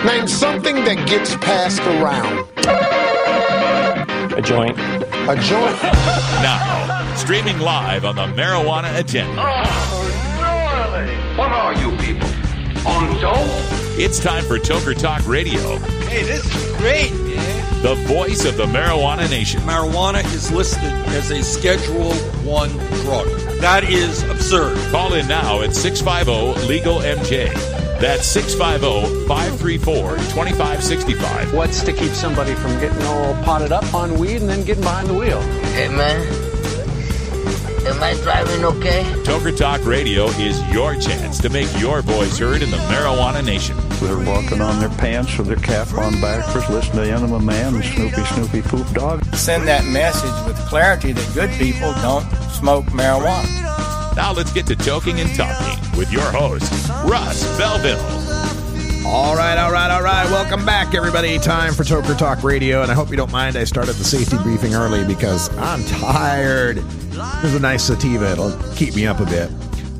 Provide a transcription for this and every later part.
Name something that gets passed around. A joint. A joint. Now, streaming live on the Marijuana Agenda. Oh, gnarly. What are you people? On dope? It's time for Toker Talk Radio. Hey, this is great, man. The voice of the Marijuana Nation. Marijuana is listed as a Schedule 1 drug. That is absurd. Call in now at 650-LEGAL-MJ. That's 650-534-2565. What's to keep somebody from getting all potted up on weed and then getting behind the wheel? Hey, man. Am I driving okay? Toker Talk Radio is your chance to make your voice heard in the Marijuana Nation. They're walking on their pants with their cap on backwards, listening to Enema Man and Snoopy Poop Dog. Send that message with clarity that good people don't smoke marijuana. Now let's get to Toking and Talking with your host, Russ Belville. All right. Welcome back, everybody. Time for Toker Talk Radio, and I hope you don't mind I started the safety briefing early because I'm tired. There's a nice sativa. It'll keep me up a bit.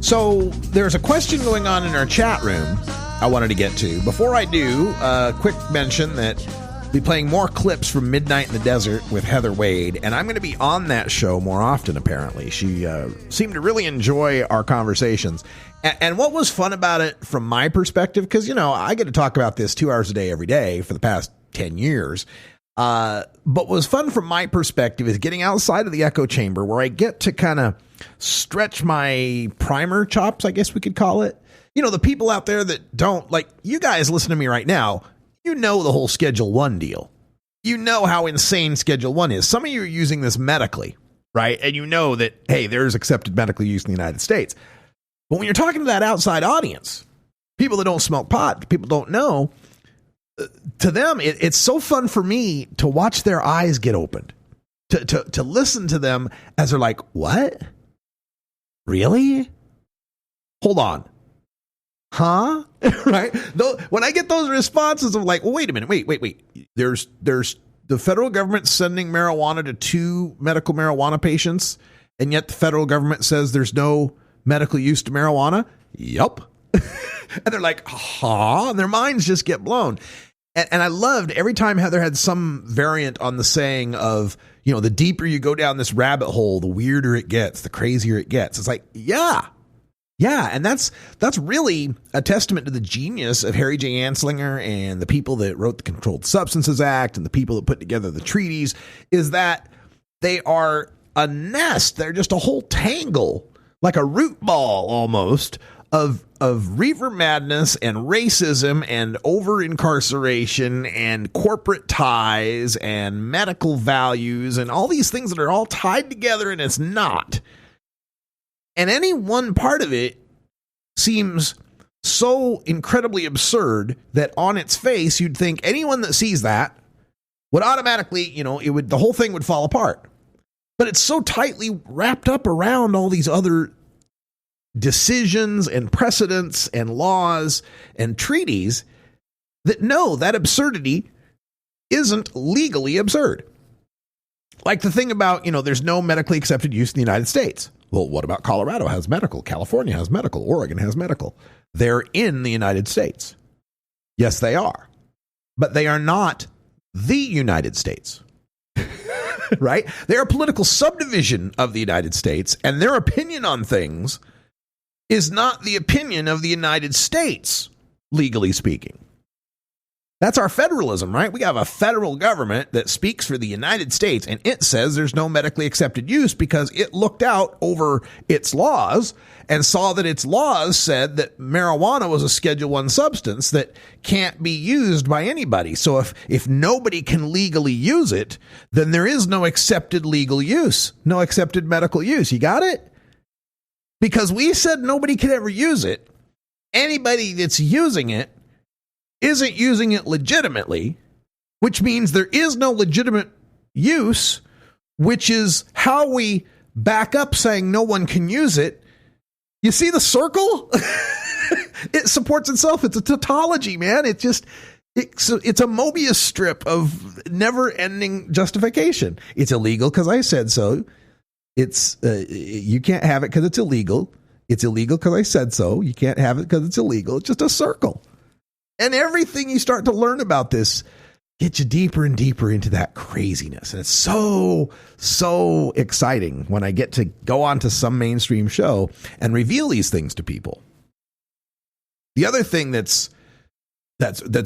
So there's a question going on in our chat room I wanted to get to. Before I do, a quick mention that I'll be playing more clips from Midnight in the Desert with Heather Wade, and I'm going to be on that show more often, apparently. She seemed to really enjoy our conversations. And what was fun about it from my perspective, because, you know, I get to talk about this 2 hours a day every day for the past 10 years. But what was fun from my perspective is getting outside of the echo chamber where I get to kind of stretch my primer chops, I guess we could call it. You know, the people out there that don't, like, you guys listen to me right now, you know the whole Schedule 1 deal. You know how insane Schedule 1 is. Some of you are using this medically, right? And you know that, hey, there's accepted medical use in the United States. But when you're talking to that outside audience, people that don't smoke pot, people don't know, to them, it's so fun for me to watch their eyes get opened, to listen to them as they're like, what? Really? Hold on. Huh? Right? Though, when I get those responses of like, well, wait a minute, wait. There's the federal government sending marijuana to 2 medical marijuana patients, and yet the federal government says there's no medical use to marijuana? Yup. And they're like, huh? And their minds just get blown. And I loved every time Heather had some variant on the saying of, you know, the deeper you go down this rabbit hole, the weirder it gets, the crazier it gets. It's like, yeah. And that's really a testament to the genius of Harry J. Anslinger and the people that wrote the Controlled Substances Act and the people that put together the treaties, is that they are a nest. They're just a whole tangle, like a root ball almost, of reefer madness and racism and over-incarceration and corporate ties and medical values and all these things that are all tied together, and it's not. And any one part of it seems so incredibly absurd that on its face, you'd think anyone that sees that would automatically, you know, the whole thing would fall apart. But it's so tightly wrapped up around all these other decisions and precedents and laws and treaties that no, that absurdity isn't legally absurd. Like the thing about, you know, there's no medically accepted use in the United States. Well, what about Colorado has medical? California has medical. Oregon has medical. They're in the United States. Yes, they are. But they are not the United States. Right? They're a political subdivision of the United States, and their opinion on things is not the opinion of the United States, legally speaking. That's our federalism, right? We have a federal government that speaks for the United States, and it says there's no medically accepted use because it looked out over its laws and saw that its laws said that marijuana was a Schedule 1 substance that can't be used by anybody. So if nobody can legally use it, then there is no accepted legal use, no accepted medical use. You got it? Because we said nobody could ever use it. Anybody that's using it isn't using it legitimately, which means there is no legitimate use, which is how we back up saying no one can use it. You see the circle? It supports itself. It's a tautology, man. It's a Mobius strip of never-ending justification. It's illegal because I said so. It's you can't have it because it's illegal. It's illegal because I said so. You can't have it because it's illegal. It's just a circle. And everything you start to learn about this gets you deeper and deeper into that craziness. And it's so, so exciting when I get to go on to some mainstream show and reveal these things to people. The other thing that's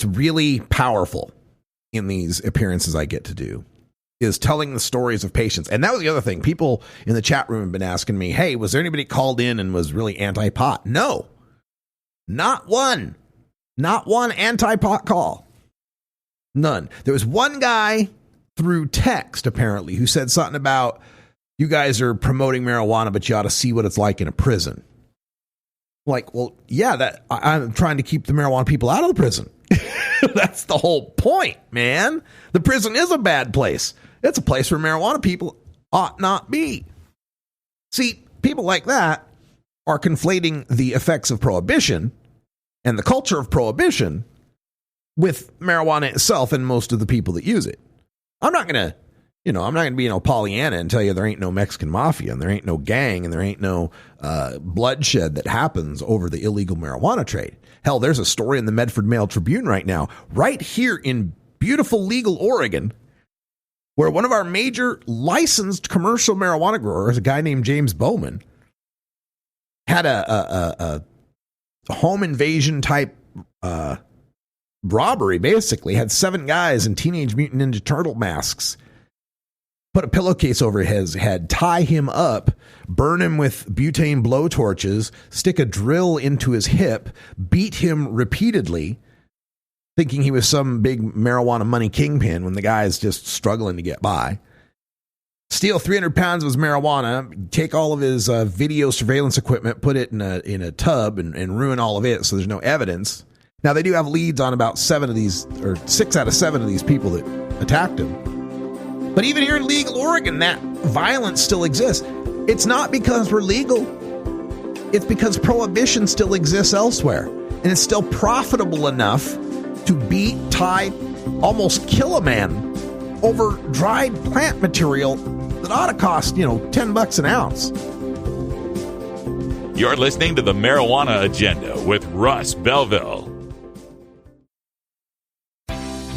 really powerful in these appearances I get to do is telling the stories of patients. And that was the other thing. People in the chat room have been asking me, hey, was there anybody called in and was really anti-pot? No, not one. Not one anti-pot call. None. There was one guy through text, apparently, who said something about, you guys are promoting marijuana, but you ought to see what it's like in a prison. Like, well, yeah, I'm trying to keep the marijuana people out of the prison. That's the whole point, man. The prison is a bad place. It's a place where marijuana people ought not be. See, people like that are conflating the effects of prohibition and the culture of prohibition with marijuana itself and most of the people that use it. I'm not going to be Pollyanna and tell you there ain't no Mexican mafia and there ain't no gang and there ain't no bloodshed that happens over the illegal marijuana trade. Hell, there's a story in the Medford Mail Tribune right now, right here in beautiful legal Oregon, where one of our major licensed commercial marijuana growers, a guy named James Bowman, had a home invasion type robbery, basically. Had 7 guys in Teenage Mutant Ninja Turtle masks put a pillowcase over his head, tie him up, burn him with butane blowtorches, stick a drill into his hip, beat him repeatedly, thinking he was some big marijuana money kingpin when the guy is just struggling to get by. Steal 300 pounds of his marijuana, take all of his video surveillance equipment, put it in a tub and ruin all of it so there's no evidence. Now, they do have leads on about 6 out of 7 of these people that attacked him. But even here in legal Oregon, that violence still exists. It's not because we're legal. It's because prohibition still exists elsewhere. And it's still profitable enough to beat, tie, almost kill a man over dried plant material that ought to cost, $10 an ounce. You're listening to the Marijuana Agenda with Russ Belville.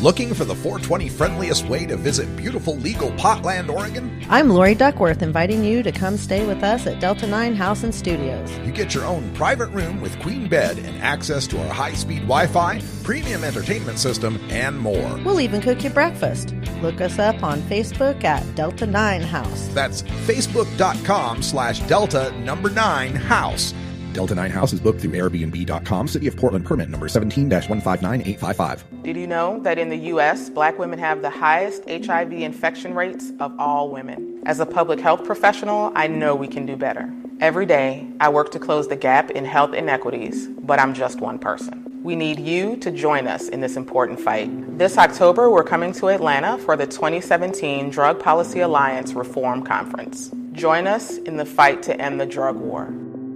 Looking for the 420 friendliest way to visit beautiful legal Potland, Oregon? I'm Lori Duckworth, inviting you to come stay with us at Delta 9 House and Studios. You get your own private room with queen bed and access to our high-speed Wi-Fi, premium entertainment system, and more. We'll even cook you breakfast. Look us up on Facebook at Delta 9 House. That's facebook.com/Delta9House. Delta 9 House is booked through Airbnb.com. City of Portland permit number 17-159855. Did you know that in the U.S., black women have the highest HIV infection rates of all women? As a public health professional, I know we can do better. Every day, I work to close the gap in health inequities, but I'm just one person. We need you to join us in this important fight. This October, we're coming to Atlanta for the 2017 Drug Policy Alliance Reform Conference. Join us in the fight to end the drug war.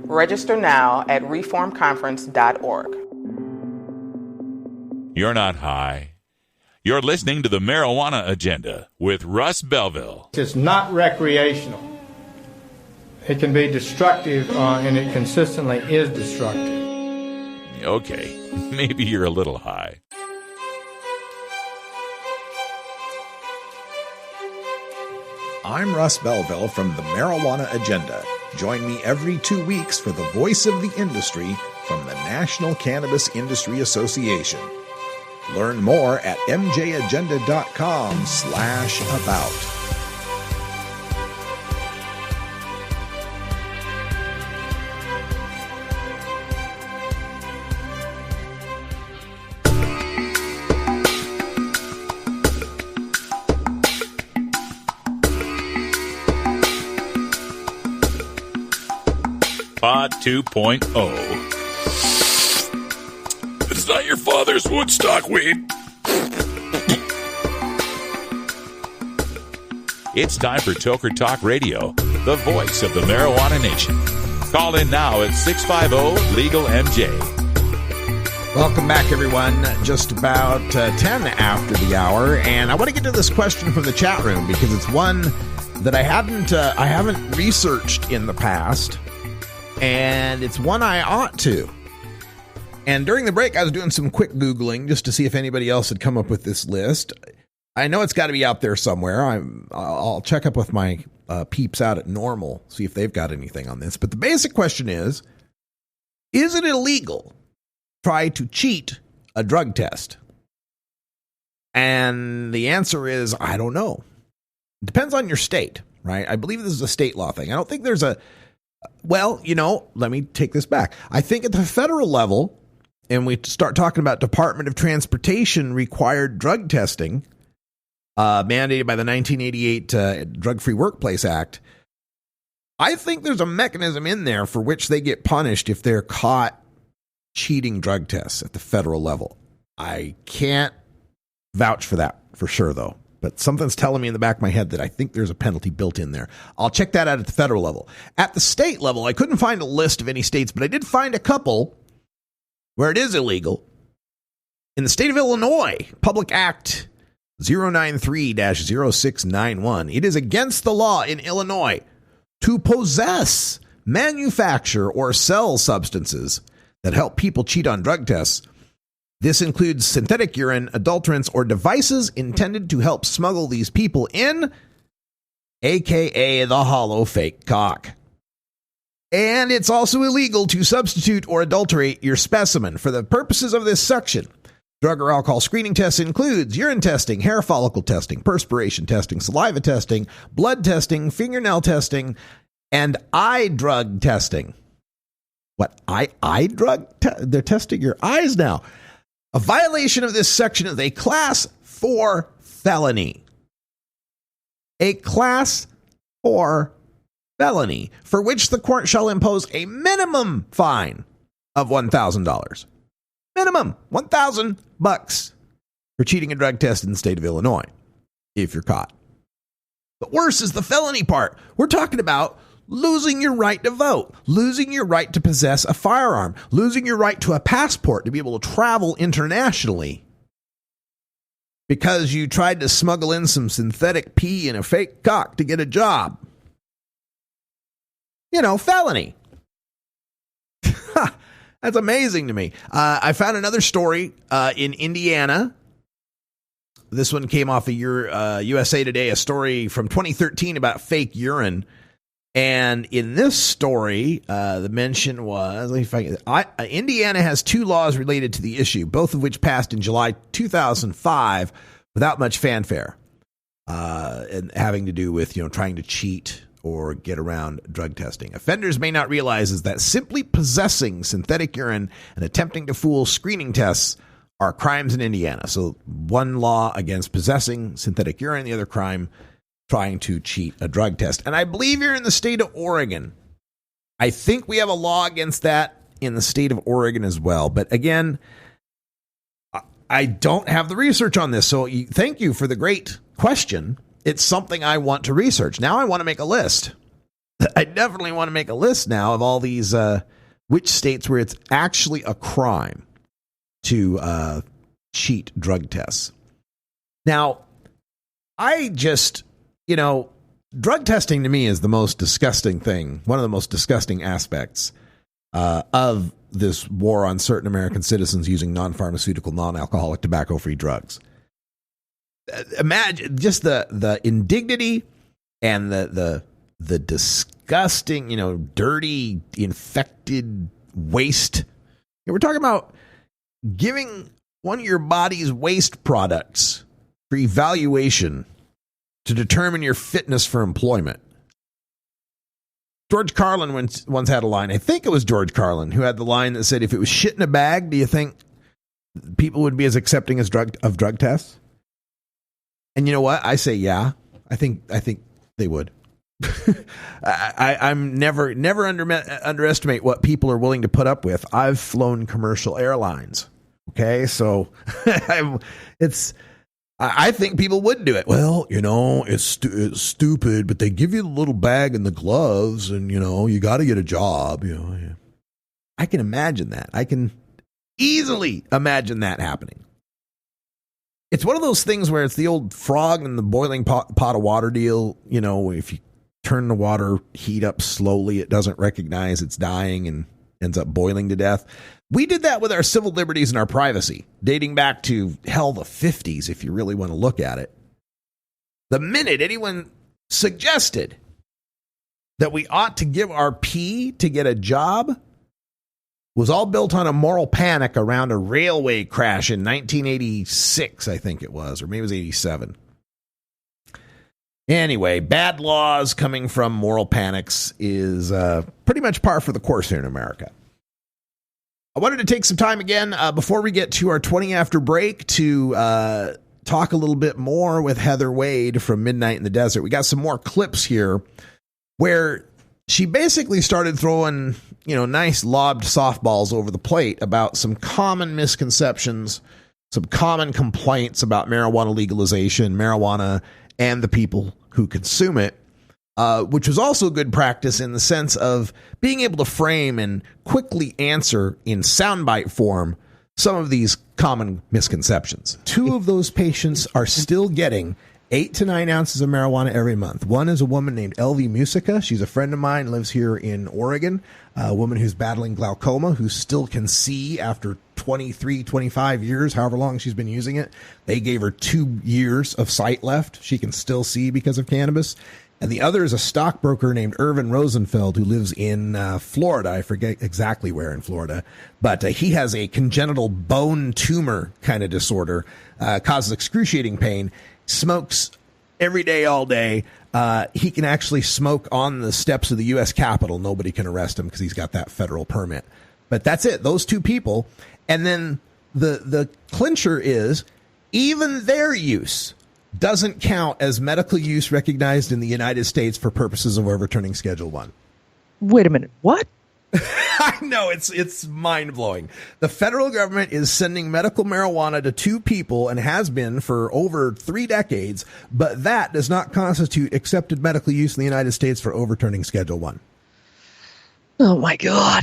Register now at reformconference.org. You're not high. You're listening to the Marijuana Agenda with Russ Belville. It's not recreational. It can be destructive, and it consistently is destructive. Okay, maybe you're a little high. I'm Russ Belville from the Marijuana Agenda. Join me every 2 weeks for the voice of the industry from the National Cannabis Industry Association. Learn more at mjagenda.com/about. Pod 2.0. It's not your father's Woodstock weed. It's time for Toker Talk Radio, the voice of the marijuana nation. Call in now at 650-LEGAL-MJ. Welcome back, everyone. Just about 10 after the hour, and I want to get to this question from the chat room because it's one that I haven't researched in the past. And it's one I ought to. And during the break, I was doing some quick Googling just to see if anybody else had come up with this list. I know it's got to be out there somewhere. I'll check up with my peeps out at Normal, see if they've got anything on this. But the basic question is it illegal to try to cheat a drug test? And the answer is, I don't know. It depends on your state, right? I believe this is a state law thing. I don't think there's well, let me take this back. I think at the federal level, and we start talking about Department of Transportation required drug testing, mandated by the 1988 Drug-Free Workplace Act, I think there's a mechanism in there for which they get punished if they're caught cheating drug tests at the federal level. I can't vouch for that for sure, though. But something's telling me in the back of my head that I think there's a penalty built in there. I'll check that out at the federal level. At the state level, I couldn't find a list of any states, but I did find a couple where it is illegal. In the state of Illinois, Public Act 093-0691, it is against the law in Illinois to possess, manufacture, or sell substances that help people cheat on drug tests. This includes synthetic urine, adulterants, or devices intended to help smuggle these people in, aka the hollow fake cock. And it's also illegal to substitute or adulterate your specimen. For the purposes of this section, drug or alcohol screening tests includes urine testing, hair follicle testing, perspiration testing, saliva testing, blood testing, fingernail testing, and eye drug testing. What? Eye drug? They're testing your eyes now. A violation of this section is a Class 4 felony. A Class 4 felony for which the court shall impose a minimum fine of $1,000. Minimum $1,000 for cheating a drug test in the state of Illinois if you're caught. But worse is the felony part. We're talking about losing your right to vote, losing your right to possess a firearm, losing your right to a passport to be able to travel internationally because you tried to smuggle in some synthetic pee and a fake cock to get a job. Felony. That's amazing to me. I found another story in Indiana. This one came off of your USA Today, a story from 2013 about fake urine. And in this story, the mention was, Indiana has two laws related to the issue, both of which passed in July 2005 without much fanfare, and having to do with, trying to cheat or get around drug testing. Offenders may not realize is that simply possessing synthetic urine and attempting to fool screening tests are crimes in Indiana. So one law against possessing synthetic urine, the other crime trying to cheat a drug test. And I believe you're in the state of Oregon. I think we have a law against that in the state of Oregon as well. But again, I don't have the research on this. So thank you for the great question. It's something I want to research. Now I want to make a list. I definitely want to make a list now of all these, which states where it's actually a crime to cheat drug tests. Now, I just, drug testing to me is the most disgusting thing, one of the most disgusting aspects of this war on certain American citizens using non-pharmaceutical, non-alcoholic, tobacco-free drugs. Imagine just the indignity and the disgusting, dirty, infected waste. We're talking about giving one of your body's waste products for evaluation to determine your fitness for employment. George Carlin once had a line. I think it was George Carlin who had the line that said, if it was shit in a bag, do you think people would be as accepting as drug tests? And you know what? I say, yeah. I think they would. I'm never underestimate what people are willing to put up with. I've flown commercial airlines. Okay, so I think people would do it. Well, it's stupid, but they give you the little bag and the gloves, and you got to get a job. I can imagine that. I can easily imagine that happening. It's one of those things where it's the old frog in the boiling pot of water deal. If you turn the water heat up slowly, it doesn't recognize it's dying and ends up boiling to death. We did that with our civil liberties and our privacy, dating back to, hell, the 50s, if you really want to look at it. The minute anyone suggested that we ought to give our pee to get a job was all built on a moral panic around a railway crash in 1986, I think it was, or maybe it was 87. Anyway, bad laws coming from moral panics is pretty much par for the course here in America. I wanted to take some time again before we get to our 20 after break to talk a little bit more with Heather Wade from Midnight in the Desert. We got some more clips here where she basically started throwing, nice lobbed softballs over the plate about some common misconceptions, some common complaints about marijuana legalization, marijuana, and the people who consume it, which was also good practice in the sense of being able to frame and quickly answer in soundbite form some of these common misconceptions. 2 of those patients are still getting 8 to 9 ounces of marijuana every month. One is a woman named LV Musica. She's a friend of mine, lives here in Oregon, a woman who's battling glaucoma, who still can see after 23, 25 years, however long she's been using it. They gave her 2 years of sight left. She can still see because of cannabis. And the other is a stockbroker named Irvin Rosenfeld, who lives in Florida. I forget exactly where in Florida, but he has a congenital bone tumor kind of disorder, causes excruciating pain, smokes every day, all day. He can actually smoke on the steps of the U.S. Capitol. Nobody can arrest him because he's got that federal permit. But that's it. Those 2 people. And then the clincher is even their use doesn't count as medical use recognized in the United States for purposes of overturning Schedule 1. Wait a minute. What? I know, it's mind-blowing. The federal government is sending medical marijuana to 2 people and has been for over 3 decades, but that does not constitute accepted medical use in the United States for overturning Schedule 1. Oh, my God.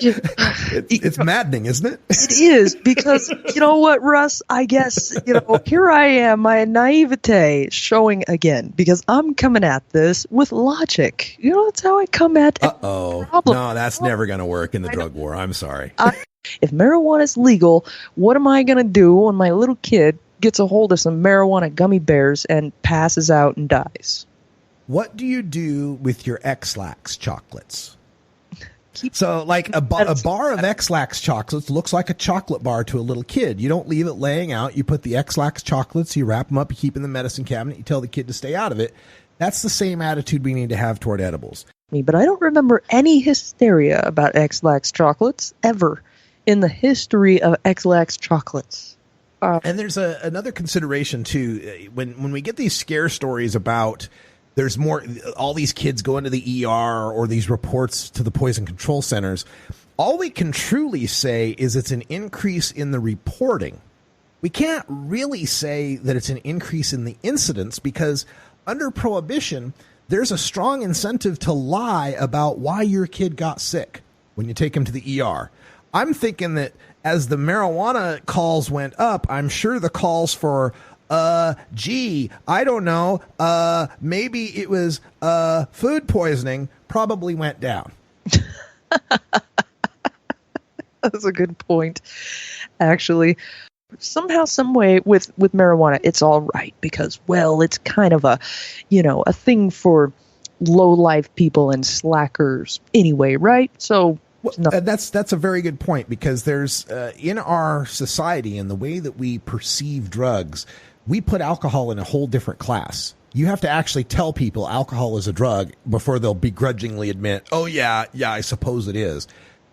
It's maddening, isn't it? It is, because you know what, Russ? I guess, here I am, my naivete showing again, because I'm coming at this with logic. That's how I come at it. Uh-oh. No, that's never going to work in the drug war. I'm sorry. If marijuana is legal, what am I going to do when my little kid gets a hold of some marijuana gummy bears and passes out and dies? What do you do with your X-Lax chocolates? So like a bar of X-Lax chocolates looks like a chocolate bar to a little kid. You don't leave it laying out. You put the X-Lax chocolates, you wrap them up, you keep in the medicine cabinet, you tell the kid to stay out of it. That's the same attitude we need to have toward edibles. But I don't remember any hysteria about X-Lax chocolates ever in the history of X-Lax chocolates. And there's another consideration too. When we get these scare stories about there's more, all these kids go into the ER or these reports to the poison control centers, all we can truly say is it's an increase in the reporting. We can't really say that it's an increase in the incidence because under prohibition, there's a strong incentive to lie about why your kid got sick when you take him to the ER. I'm thinking that as the marijuana calls went up, I'm sure the calls for gee, I don't know, maybe it was food poisoning probably went down. That's a good point, actually. Somehow, some way with marijuana, it's all right because, well, it's kind of a thing for low-life people and slackers anyway, right? So that's a very good point because there's in our society and the way that we perceive drugs, we put alcohol in a whole different class. You have to actually tell people alcohol is a drug before they'll begrudgingly admit, oh, yeah, I suppose it is.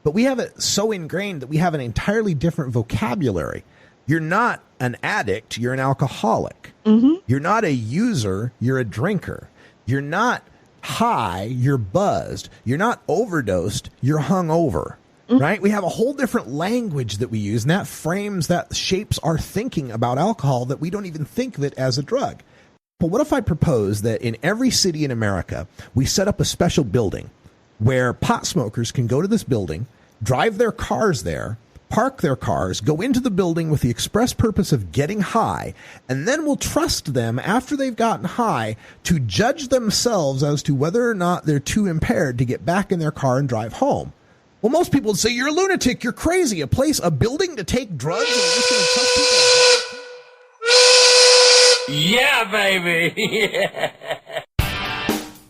But we have it so ingrained that we have an entirely different vocabulary. You're not an addict, you're an alcoholic. Mm-hmm. You're not a user, you're a drinker. You're not high, you're buzzed. You're not overdosed, you're hungover. Right? We have a whole different language that we use, and that shapes our thinking about alcohol that we don't even think of it as a drug. But what if I propose that in every city in America, we set up a special building where pot smokers can go to this building, drive their cars there, park their cars, go into the building with the express purpose of getting high, and then we'll trust them after they've gotten high to judge themselves as to whether or not they're too impaired to get back in their car and drive home. Well, most people would say, you're a lunatic, you're crazy. A building to take drugs and you're just going to trust people? Yeah, baby.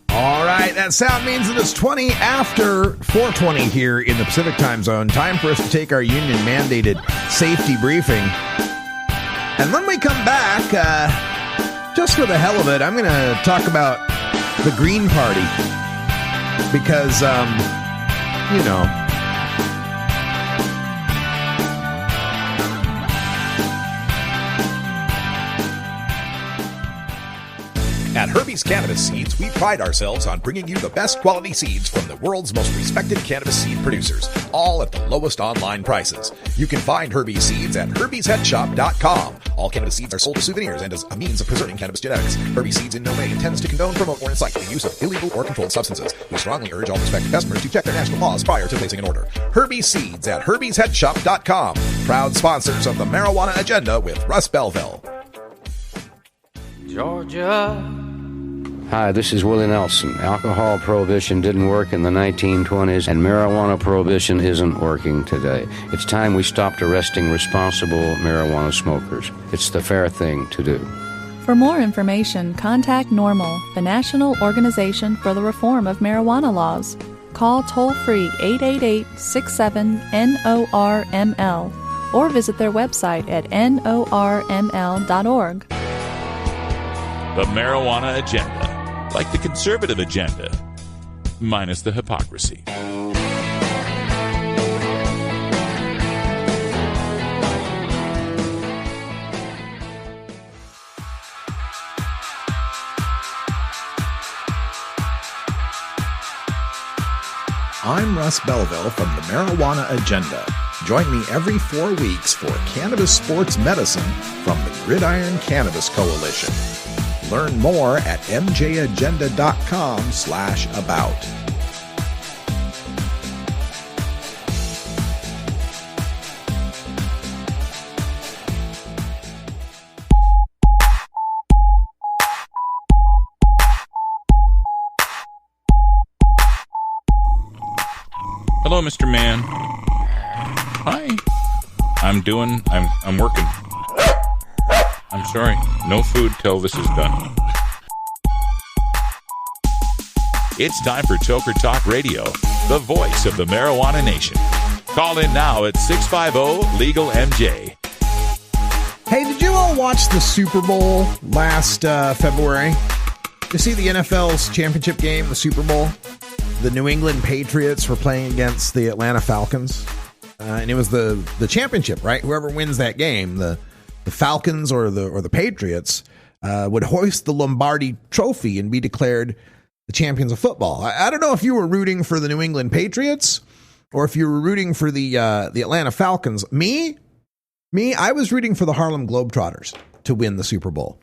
All right, that sound means it is 20 after 4:20 here in the Pacific time zone. Time for us to take our union-mandated safety briefing. And when we come back, just for the hell of it, I'm going to talk about the Green Party. Because, you know... At Herbie's Cannabis Seeds, we pride ourselves on bringing you the best quality seeds from the world's most respected cannabis seed producers, all at the lowest online prices. You can find Herbie's Seeds at herbiesheadshop.com. All cannabis seeds are sold as souvenirs and as a means of preserving cannabis genetics. Herbie's Seeds in no way intends to condone, promote, or incite the use of illegal or controlled substances. We strongly urge all prospective customers to check their national laws prior to placing an order. Herbie's Seeds at herbiesheadshop.com. Proud sponsors of the Marijuana Agenda with Russ Belville. Georgia. Hi, this is Willie Nelson. Alcohol prohibition didn't work in the 1920s, and marijuana prohibition isn't working today. It's time we stopped arresting responsible marijuana smokers. It's the fair thing to do. For more information, contact NORML, the National Organization for the Reform of Marijuana Laws. Call toll-free 888-67-NORML or visit their website at norml.org. The Marijuana Agenda. Like the conservative agenda, minus the hypocrisy. I'm Russ Belville from the Marijuana Agenda. Join me every 4 weeks for Cannabis Sports Medicine from the Gridiron Cannabis Coalition. Learn more at mjagenda.com/about. Hello, Mr. Man. Hi. I'm working. I'm sorry. No food till this is done. It's time for Toker Talk Radio, the voice of the marijuana nation. Call in now at 650-LEGAL-MJ. Hey, did you all watch the Super Bowl last February? You see the NFL's championship game, the Super Bowl? The New England Patriots were playing against the Atlanta Falcons. And it was the championship, right? Whoever wins that game, the Falcons or the Patriots would hoist the Lombardi Trophy and be declared the champions of football. I don't know if you were rooting for the New England Patriots or if you were rooting for the Atlanta Falcons. Me, I was rooting for the Harlem Globetrotters to win the Super Bowl.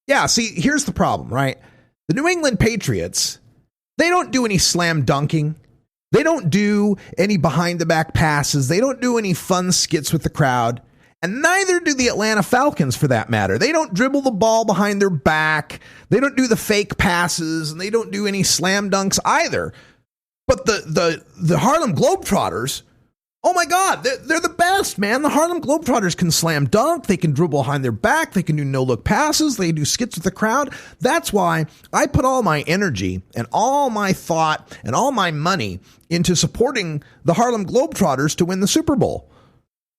Yeah, see, here's the problem, right? The New England Patriots, they don't do any slam dunking. They don't do any behind-the-back passes. They don't do any fun skits with the crowd. And neither do the Atlanta Falcons, for that matter. They don't dribble the ball behind their back. They don't do the fake passes, and they don't do any slam dunks either. But the Harlem Globetrotters, oh my God, they're the best, man. The Harlem Globetrotters can slam dunk. They can dribble behind their back. They can do no-look passes. They do skits with the crowd. That's why I put all my energy and all my thought and all my money into supporting the Harlem Globetrotters to win the Super Bowl.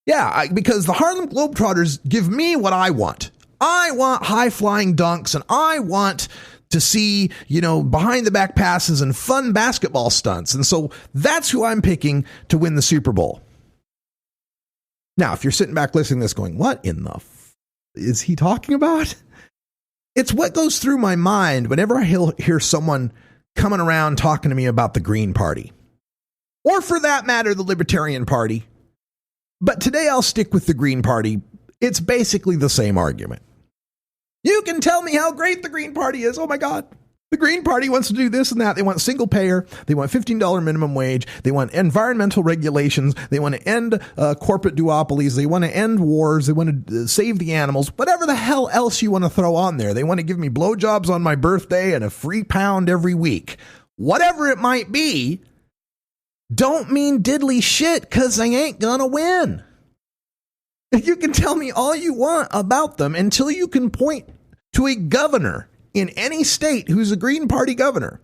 Yeah, because the Harlem Globetrotters give me what I want. I want high-flying dunks, and I want to see, behind-the-back passes and fun basketball stunts. And so that's who I'm picking to win the Super Bowl. Now, if you're sitting back listening to this going, what in the is he talking about? It's what goes through my mind whenever I hear someone coming around talking to me about the Green Party. Or for that matter, the Libertarian Party. But today I'll stick with the Green Party. It's basically the same argument. You can tell me how great the Green Party is. Oh my God. The Green Party wants to do this and that. They want single payer. They want $15 minimum wage. They want environmental regulations. They want to end corporate duopolies. They want to end wars. They want to save the animals. Whatever the hell else you want to throw on there. They want to give me blowjobs on my birthday and a free pound every week. Whatever it might be, don't mean diddly shit because they ain't gonna win. You can tell me all you want about them until you can point to a governor in any state who's a Green Party governor.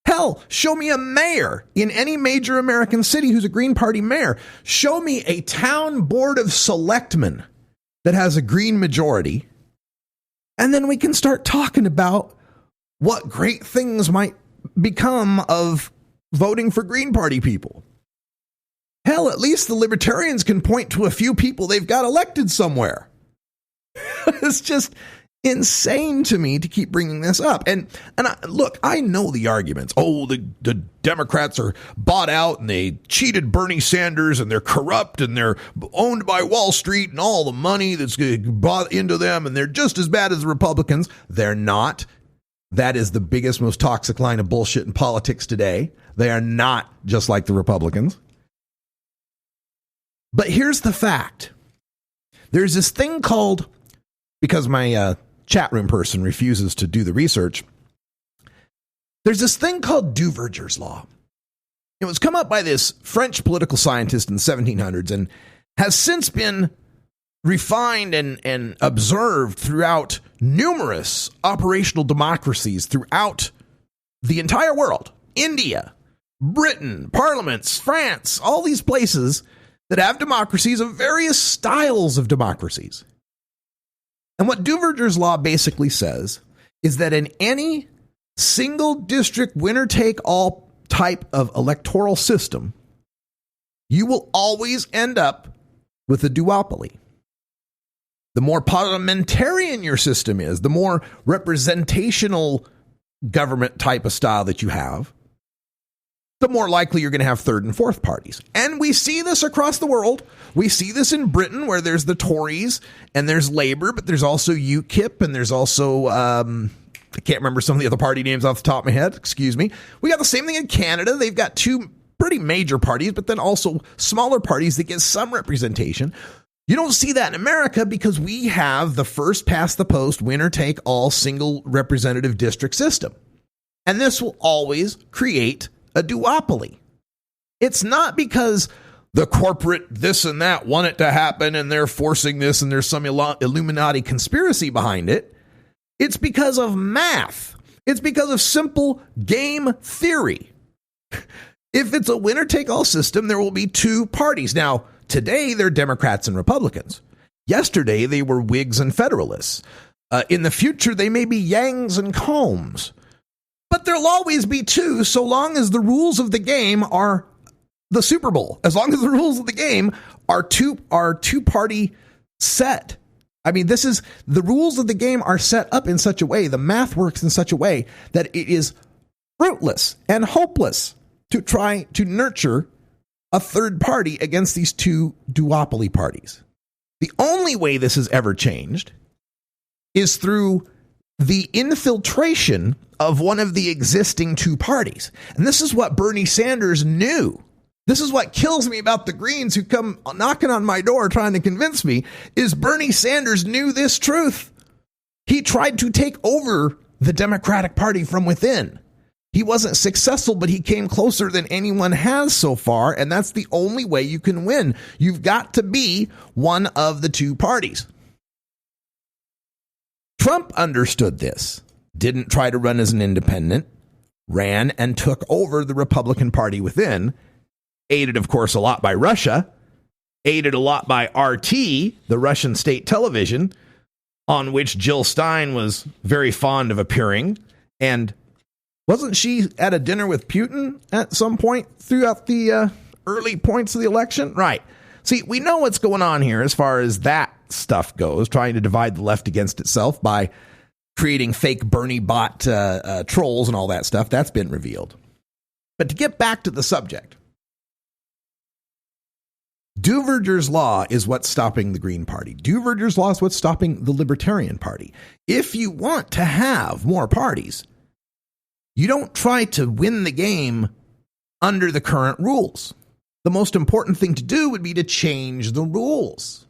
Hell, show me a mayor in any major American city who's a Green Party mayor. Show me a town board of selectmen that has a Green majority. And then we can start talking about what great things might become of voting for Green Party people. Hell, at least the libertarians can point to a few people they've got elected somewhere. It's just insane to me to keep bringing this up. And look, I know the arguments. Oh, the Democrats are bought out and they cheated Bernie Sanders and they're corrupt and they're owned by Wall Street and all the money that's bought into them and they're just as bad as the Republicans. They're not. That is the biggest, most toxic line of bullshit in politics today. They are not just like the Republicans. But here's the fact. There's this thing called, because my chat room person refuses to do the research, there's this thing called Duverger's Law. It was come up by this French political scientist in the 1700s and has since been refined and observed throughout numerous operational democracies throughout the entire world. India, Britain, parliaments, France, all these places that have democracies of various styles of democracies. And what Duverger's Law basically says is that in any single district winner-take-all type of electoral system, you will always end up with a duopoly. The more parliamentarian your system is, the more representational government type of style that you have, the more likely you're going to have third and fourth parties. And we see this across the world. We see this in Britain where there's the Tories and there's Labour, but there's also UKIP and there's also, I can't remember some of the other party names off the top of my head. Excuse me. We got the same thing in Canada. They've got two pretty major parties, but then also smaller parties that get some representation. You don't see that in America because we have the first past the post, winner take all single representative district system. And this will always create a duopoly. It's not because the corporate this and that want it to happen and they're forcing this and there's some Illuminati conspiracy behind it. It's because of math. It's because of simple game theory. If it's a winner-take-all system, there will be two parties. Now, today, they're Democrats and Republicans. Yesterday, they were Whigs and Federalists. In the future, they may be Yangs and Combs. But there'll always be two, so long as the rules of the game are the Super Bowl. As long as the rules of the game are two-party set. I mean, the rules of the game are set up in such a way, the math works in such a way that it is fruitless and hopeless to try to nurture a third party against these two duopoly parties. The only way this has ever changed is through the infiltration of one of the existing two parties. And this is what Bernie Sanders knew. This is what kills me about the Greens who come knocking on my door trying to convince me, is Bernie Sanders knew this truth. He tried to take over the Democratic Party from within. He wasn't successful, but he came closer than anyone has so far, and that's the only way you can win. You've got to be one of the two parties. Trump understood this, didn't try to run as an independent, ran and took over the Republican Party within, aided, of course, a lot by Russia, aided a lot by RT, the Russian state television, on which Jill Stein was very fond of appearing. And wasn't she at a dinner with Putin at some point throughout the early points of the election? Right. See, we know what's going on here as far as that stuff goes, trying to divide the left against itself by creating fake Bernie bot trolls and all that stuff. That's been revealed. But to get back to the subject, Duverger's Law is what's stopping the Green Party. Duverger's Law is what's stopping the Libertarian Party. If you want to have more parties, you don't try to win the game under the current rules. The most important thing to do would be to change the rules.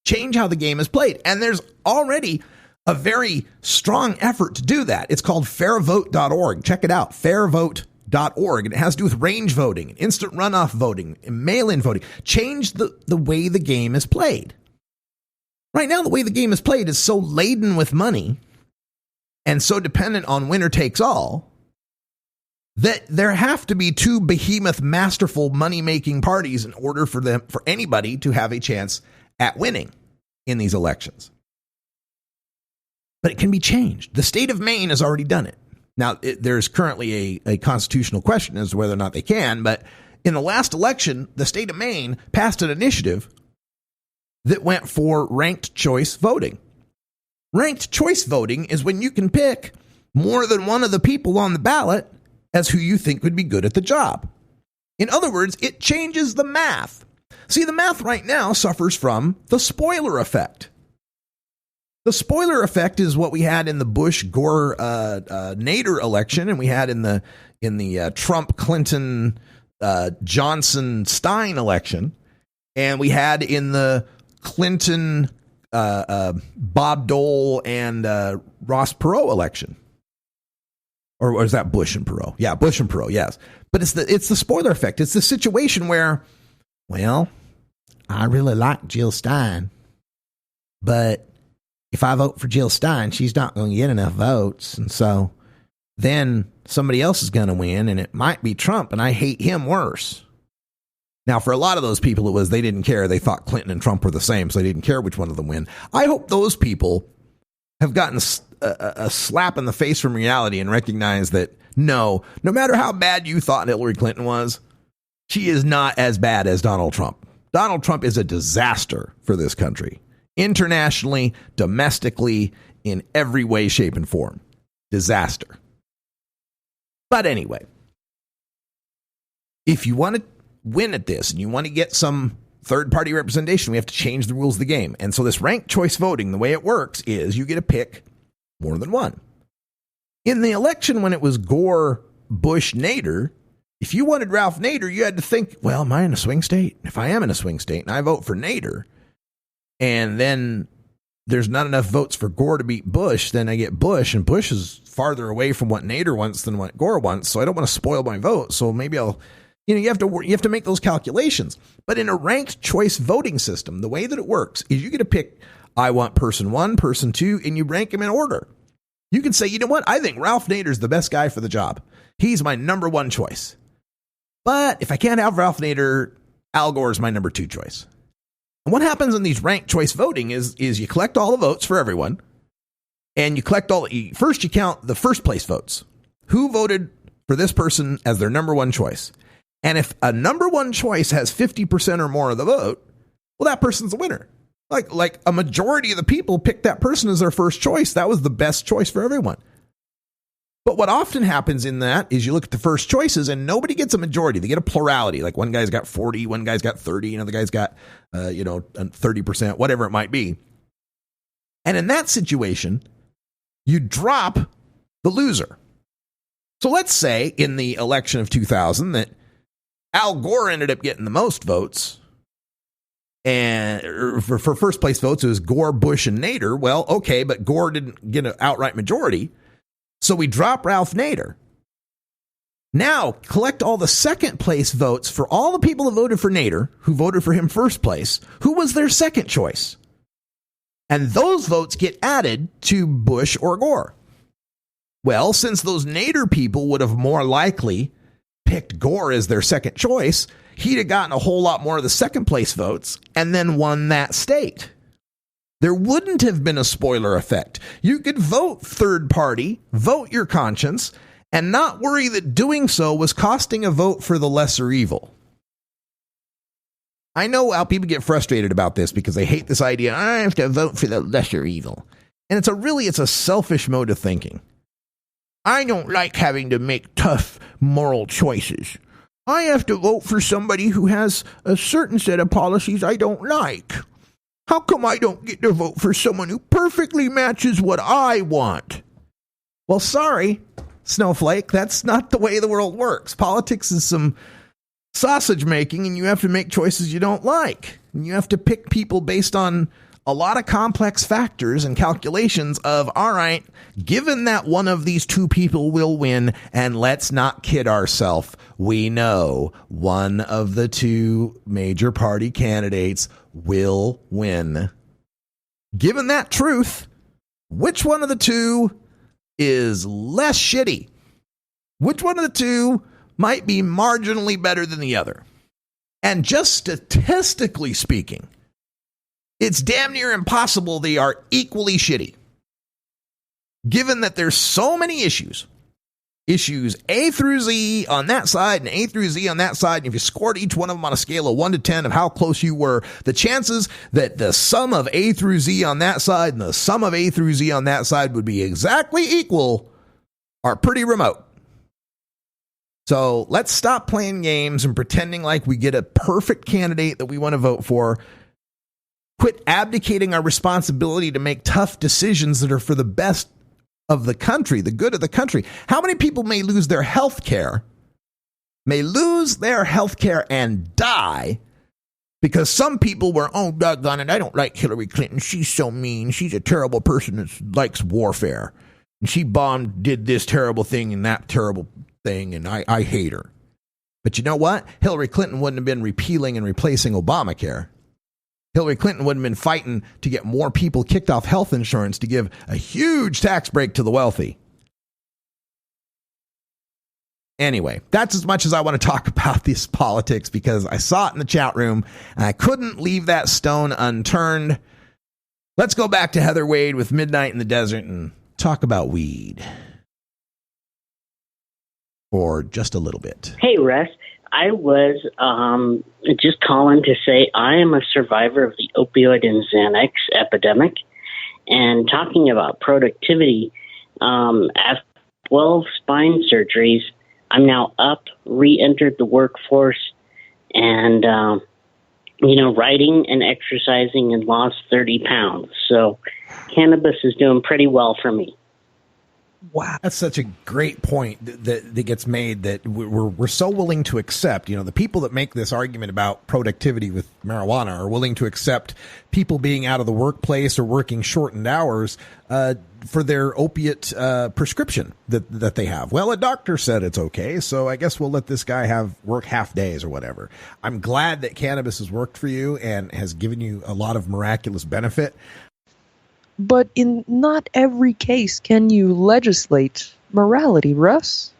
Change how the game is played. And there's already a very strong effort to do that. It's called fairvote.org. Check it out, fairvote.org. Change.org, and it has to do with range voting, instant runoff voting, and mail-in voting. Change the way the game is played. Right now, the way the game is played is so laden with money and so dependent on winner takes all that there have to be two behemoth, masterful money-making parties in order for anybody to have a chance at winning in these elections. But it can be changed. The state of Maine has already done it. Now, there's currently a constitutional question as to whether or not they can, but in the last election, the state of Maine passed an initiative that went for ranked choice voting. Ranked choice voting is when you can pick more than one of the people on the ballot as who you think would be good at the job. In other words, it changes the math. See, the math right now suffers from the spoiler effect. The spoiler effect is what we had in the Bush-Gore Nader election, and we had in the Trump-Clinton Johnson-Stein election, and we had in the Clinton Bob Dole and Ross Perot election. Or was that Bush and Perot? Yeah, Bush and Perot, yes. But it's the spoiler effect. It's the situation where, well, I really like Jill Stein, but if I vote for Jill Stein, she's not going to get enough votes. And so then somebody else is going to win, and it might be Trump, and I hate him worse. Now, for a lot of those people, it was they didn't care. They thought Clinton and Trump were the same, so they didn't care which one of them win. I hope those people have gotten a slap in the face from reality and recognize that, no matter how bad you thought Hillary Clinton was, she is not as bad as Donald Trump. Donald Trump is a disaster for this country. Internationally, domestically, in every way, shape, and form. Disaster. But anyway, if you want to win at this and you want to get some third-party representation, we have to change the rules of the game. And so this ranked choice voting, the way it works is you get to pick more than one. In the election when it was Gore, Bush, Nader, if you wanted Ralph Nader, you had to think, well, am I in a swing state? If I am in a swing state and I vote for Nader, and then there's not enough votes for Gore to beat Bush, then I get Bush, and Bush is farther away from what Nader wants than what Gore wants, so I don't want to spoil my vote, so maybe you have to make those calculations. But in a ranked choice voting system, the way that it works is you get to pick, I want person 1, person 2, and you rank them in order. You can say, you know what, I think Ralph Nader's the best guy for the job. He's my number 1 choice. But if I can't have Ralph Nader, Al Gore's my number 2 choice. And what happens in these ranked choice voting is you collect all the votes for everyone, and you collect first you count the first place votes. Who voted for this person as their number 1 choice? And if a number 1 choice has 50% or more of the vote, well, that person's a winner. Like a majority of the people picked that person as their first choice. That was the best choice for everyone. But what often happens in that is you look at the first choices and nobody gets a majority. They get a plurality. Like one guy's got 40, one guy's got 30, another guy's got, 30%, whatever it might be. And in that situation, you drop the loser. So let's say in the election of 2000 that Al Gore ended up getting the most votes. And for first place votes, it was Gore, Bush, and Nader. Well, okay, but Gore didn't get an outright majority. So we drop Ralph Nader. Now, collect all the second place votes for all the people that voted for Nader, who voted for him first place. Who was their second choice? And those votes get added to Bush or Gore. Well, since those Nader people would have more likely picked Gore as their second choice, he'd have gotten a whole lot more of the second place votes and then won that state. There wouldn't have been a spoiler effect. You could vote third party, vote your conscience, and not worry that doing so was costing a vote for the lesser evil. I know how people get frustrated about this because they hate this idea, I have to vote for the lesser evil. And it's a selfish mode of thinking. I don't like having to make tough moral choices. I have to vote for somebody who has a certain set of policies I don't like. How come I don't get to vote for someone who perfectly matches what I want? Well, sorry, Snowflake, that's not the way the world works. Politics is some sausage making, and you have to make choices you don't like. And you have to pick people based on a lot of complex factors and calculations of, all right, given that one of these two people will win, and let's not kid ourselves, we know one of the two major party candidates will win. Given that truth, which one of the two is less shitty? Which one of the two might be marginally better than the other? And just statistically speaking, it's damn near impossible they are equally shitty. Given that there's so many issues A through Z on that side and A through Z on that side, and if you scored each one of them on a scale of 1 to 10 of how close you were, the chances that the sum of A through Z on that side and the sum of A through Z on that side would be exactly equal are pretty remote. So let's stop playing games and pretending like we get a perfect candidate that we want to vote for. Quit abdicating our responsibility to make tough decisions that are for the best of the country, the good of the country. How many people may lose their health care and die because some people were, oh, doggone it, I don't like Hillary Clinton. She's so mean. She's a terrible person that likes warfare. And she did this terrible thing and that terrible thing, and I hate her. But you know what? Hillary Clinton wouldn't have been repealing and replacing Obamacare. Hillary Clinton wouldn't have been fighting to get more people kicked off health insurance to give a huge tax break to the wealthy. Anyway, that's as much as I want to talk about this politics because I saw it in the chat room and I couldn't leave that stone unturned. Let's go back to Heather Wade with Midnight in the Desert and talk about weed for just a little bit. Hey, Russ. I was just calling to say I am a survivor of the opioid and Xanax epidemic. And talking about productivity, after 12 spine surgeries, I'm now up, re-entered the workforce, and, writing and exercising and lost 30 pounds. So cannabis is doing pretty well for me. Wow, that's such a great point that gets made that we're so willing to accept. The people that make this argument about productivity with marijuana are willing to accept people being out of the workplace or working shortened hours for their opiate prescription that they have. Well, a doctor said it's okay, so I guess we'll let this guy work half days or whatever. I'm glad that cannabis has worked for you and has given you a lot of miraculous benefit. But in not every case can you legislate morality, Russ.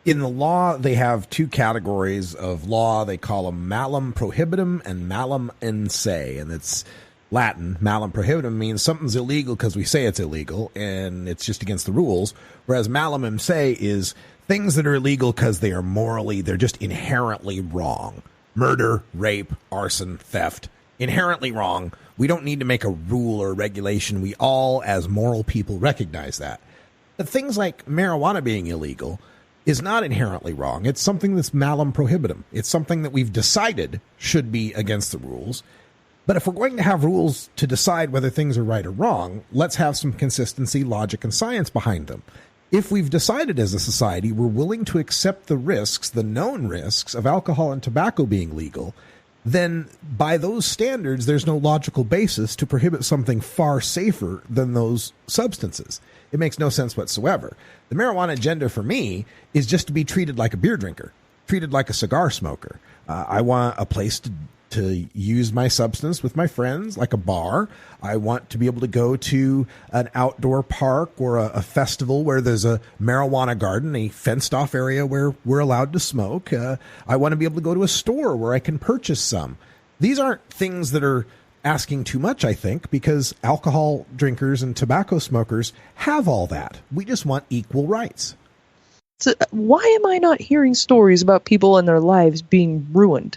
In the law, they have two categories of law. They call them malum prohibitum and malum in se. And it's Latin. Malum prohibitum means something's illegal because we say it's illegal and it's just against the rules. Whereas malum in se is things that are illegal because they're just inherently wrong. Murder, rape, arson, theft. Inherently wrong. We don't need to make a rule or regulation. We all, as moral people, recognize that. But things like marijuana being illegal is not inherently wrong. It's something that's malum prohibitum. It's something that we've decided should be against the rules. But if we're going to have rules to decide whether things are right or wrong, let's have some consistency, logic, and science behind them. If we've decided as a society we're willing to accept the risks, the known risks of alcohol and tobacco being legal, then by those standards, there's no logical basis to prohibit something far safer than those substances. It makes no sense whatsoever. The marijuana agenda for me is just to be treated like a beer drinker, treated like a cigar smoker. I want a place to use my substance with my friends, like a bar. I want to be able to go to an outdoor park or a festival where there's a marijuana garden, a fenced off area where we're allowed to smoke. I want to be able to go to a store where I can purchase some. These aren't things that are asking too much, I think, because alcohol drinkers and tobacco smokers have all that. We just want equal rights. So why am I not hearing stories about people and their lives being ruined?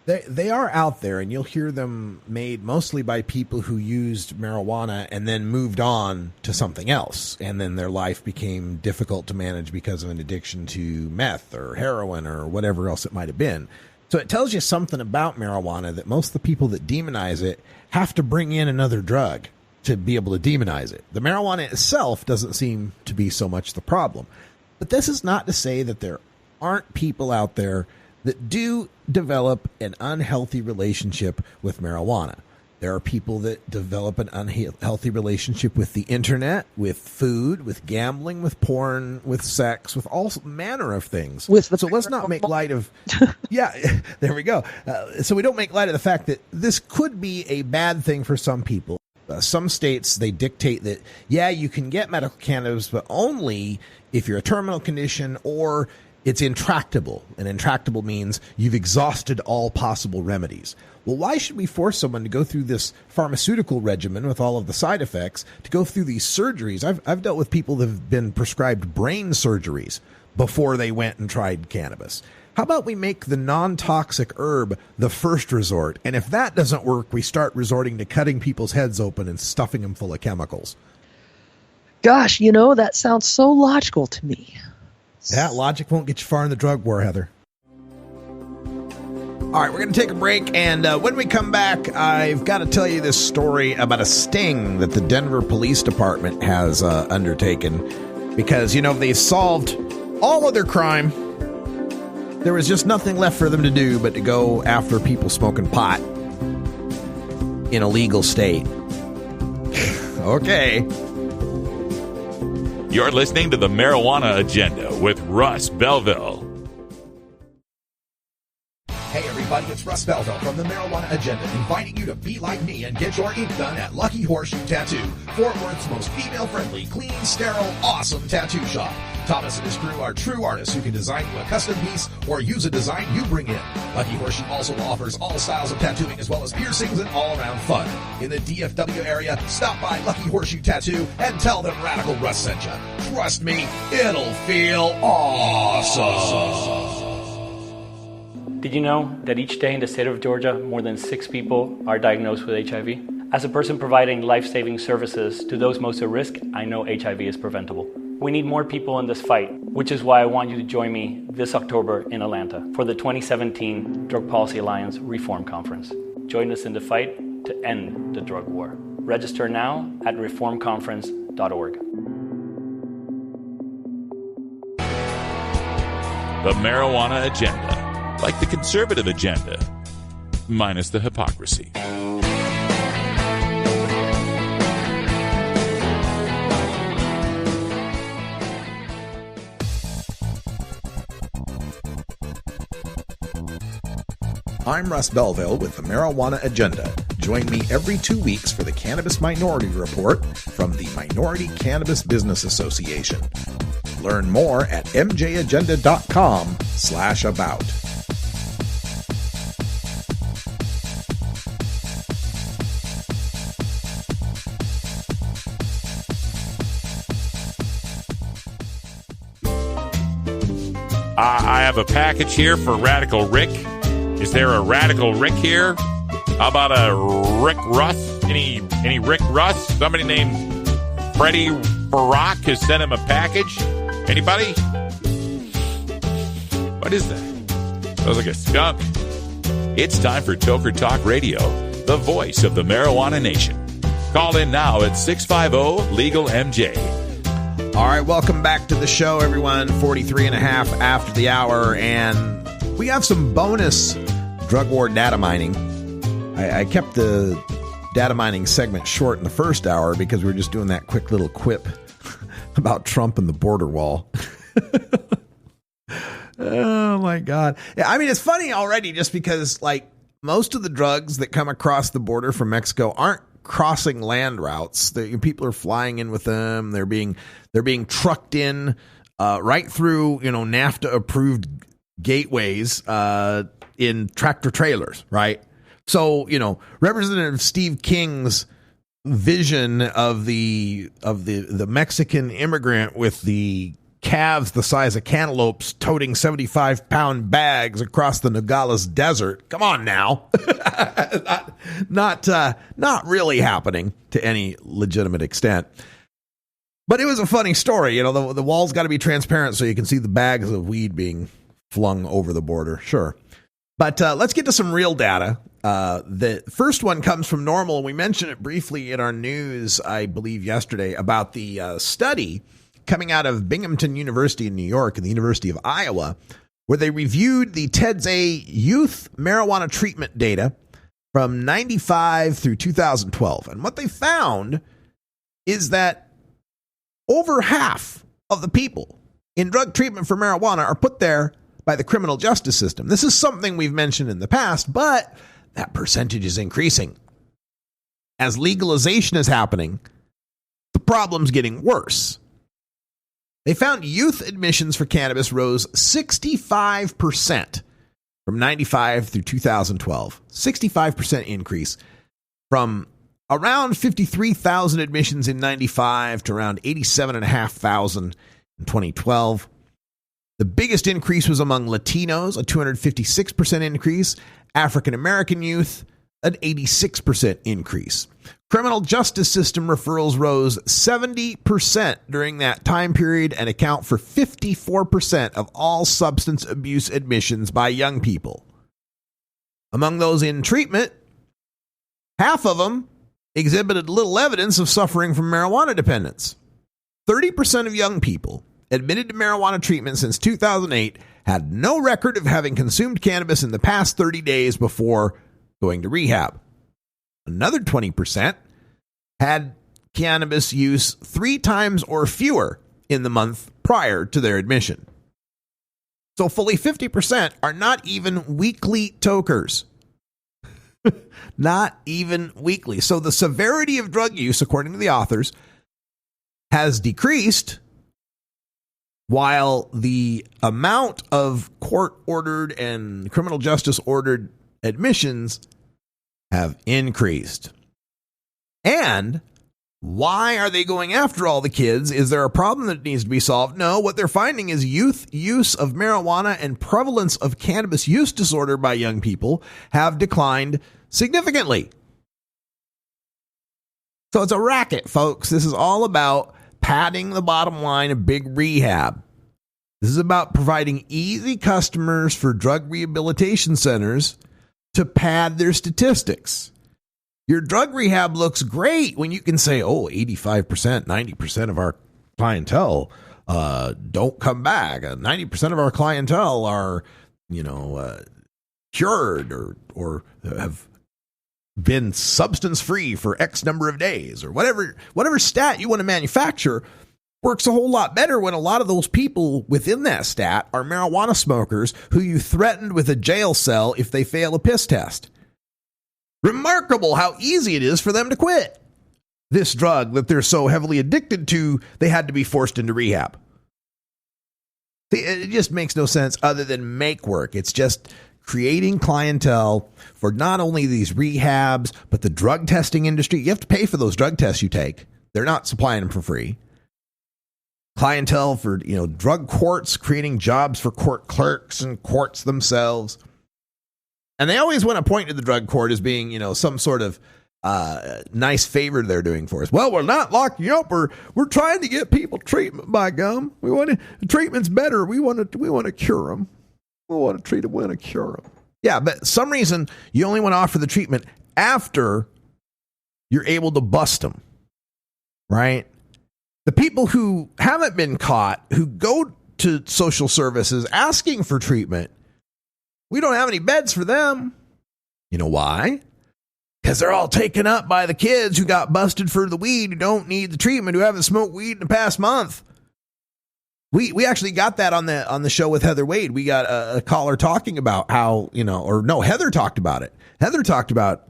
They are out there, and you'll hear them made mostly by people who used marijuana and then moved on to something else, and then their life became difficult to manage because of an addiction to meth or heroin or whatever else it might have been. So it tells you something about marijuana that most of the people that demonize it have to bring in another drug to be able to demonize it. The marijuana itself doesn't seem to be so much the problem. But this is not to say that there aren't people out there that do develop an unhealthy relationship with marijuana. There are people that develop an unhealthy relationship with the internet, with food, with gambling, with porn, with sex, with all manner of things. So let's not make light of... Yeah, there we go. So we don't make light of the fact that this could be a bad thing for some people. Some states, they dictate that, yeah, you can get medical cannabis, but only if you're a terminal condition or it's intractable. And intractable means you've exhausted all possible remedies. Well, why should we force someone to go through this pharmaceutical regimen with all of the side effects, to go through these surgeries? I've dealt with people that have been prescribed brain surgeries before they went and tried cannabis. How about we make the non-toxic herb the first resort? And if that doesn't work, we start resorting to cutting people's heads open and stuffing them full of chemicals. Gosh, that sounds so logical to me. That logic won't get you far in the drug war, Heather. All right, we're going to take a break, and when we come back, I've got to tell you this story about a sting that the Denver Police Department has undertaken, because, they've solved all of their crime. There was just nothing left for them to do but to go after people smoking pot in a legal state. Okay. You're listening to the Marijuana Agenda with Russ Belville. Hey everybody, it's Russ Belville from the Marijuana Agenda, inviting you to be like me and get your ink done at Lucky Horseshoe Tattoo, Fort Worth's most female-friendly, clean, sterile, awesome tattoo shop. Thomas and his crew are true artists who can design you a custom piece or use a design you bring in. Lucky Horseshoe also offers all styles of tattooing as well as piercings and all-around fun. In the DFW area, stop by Lucky Horseshoe Tattoo and tell them Radical Russ sent you. Trust me, it'll feel awesome. Did you know that each day in the state of Georgia, more than 6 people are diagnosed with HIV? As a person providing life-saving services to those most at risk, I know HIV is preventable. We need more people in this fight, which is why I want you to join me this October in Atlanta for the 2017 Drug Policy Alliance Reform Conference. Join us in the fight to end the drug war. Register now at reformconference.org. The Marijuana Agenda. Like the conservative agenda, minus the hypocrisy. I'm Russ Belville with the Marijuana Agenda. Join me every 2 weeks for the Cannabis Minority Report from the Minority Cannabis Business Association. Learn more at mjagenda.com/about. I have a package here for Radical Rick. Is there a Radical Rick here? How about a Rick Russ? Any Rick Russ? Somebody named Freddie Barack has sent him a package. Anybody? What is that? Sounds like a skunk. It's time for Toker Talk Radio, the voice of the marijuana nation. Call in now at 650-LEGAL-MJ. All right, welcome back to the show, everyone. 43 and a half after the hour, and we have some bonus drug war data mining. I kept the data mining segment short in the first hour because we were just doing that quick little quip about Trump and the border wall. Oh, my God. Yeah, I mean, it's funny already just because, most of the drugs that come across the border from Mexico aren't crossing land routes. People are flying in with them. They're being trucked in right through, NAFTA approved gateways in tractor trailers, right? So, Representative Steve King's vision of the Mexican immigrant with the calves the size of cantaloupes toting 75-pound bags across the Nogales Desert. Come on now. Not really happening to any legitimate extent. But it was a funny story. The wall's got to be transparent so you can see the bags of weed being flung over the border. Sure. But let's get to some real data. The first one comes from Normal. We mentioned it briefly in our news, I believe, yesterday about the study coming out of Binghamton University in New York and the University of Iowa, where they reviewed the TEDS A youth marijuana treatment data from 95 through 2012. And what they found is that over half of the people in drug treatment for marijuana are put there by the criminal justice system. This is something we've mentioned in the past, but that percentage is increasing. As legalization is happening, the problem's getting worse. They found youth admissions for cannabis rose 65% from 95 through 2012. 65% increase from around 53,000 admissions in 95 to around 87,500 in 2012. The biggest increase was among Latinos, a 256% increase. African American youth, an 86% increase. Criminal justice system referrals rose 70% during that time period and account for 54% of all substance abuse admissions by young people. Among those in treatment, half of them exhibited little evidence of suffering from marijuana dependence. 30% of young people admitted to marijuana treatment since 2008 had no record of having consumed cannabis in the past 30 days before going to rehab. Another 20% had cannabis use 3 times or fewer in the month prior to their admission. So fully 50% are not even weekly tokers. Not even weekly. So the severity of drug use, according to the authors, has decreased, while the amount of court-ordered and criminal justice-ordered admissions have increased. And why are they going after all the kids? Is there a problem that needs to be solved? No, what they're finding is youth use of marijuana and prevalence of cannabis use disorder by young people have declined significantly. So it's a racket, folks. This is all about padding the bottom line of big rehab. This is about providing easy customers for drug rehabilitation centers to pad their statistics. Your drug rehab looks great when you can say, 85%, 90% of our clientele don't come back. 90% of our clientele are, cured or have been substance free for X number of days, or whatever stat you want to manufacture. Works a whole lot better when a lot of those people within that stat are marijuana smokers who you threatened with a jail cell if they fail a piss test. Remarkable how easy it is for them to quit this drug that they're so heavily addicted to, they had to be forced into rehab. It just makes no sense other than make work. It's just creating clientele for not only these rehabs, but the drug testing industry. You have to pay for those drug tests you take. They're not supplying them for free. Clientele for, drug courts, creating jobs for court clerks and courts themselves. And they always want to point to the drug court as being, some sort of nice favor they're doing for us. Well, we're not locking you up. We're trying to get people treatment, by gum. Treatment's better. We want to cure them. We want to treat them. We want to cure them. Yeah, but some reason you only want to offer the treatment after you're able to bust them, right? The people who haven't been caught, who go to social services asking for treatment, we don't have any beds for them. You know why? Because they're all taken up by the kids who got busted for the weed, who don't need the treatment, who haven't smoked weed in the past month. We actually got that on the show with Heather Wade. We got a caller talking about how, Heather talked about it. Heather talked about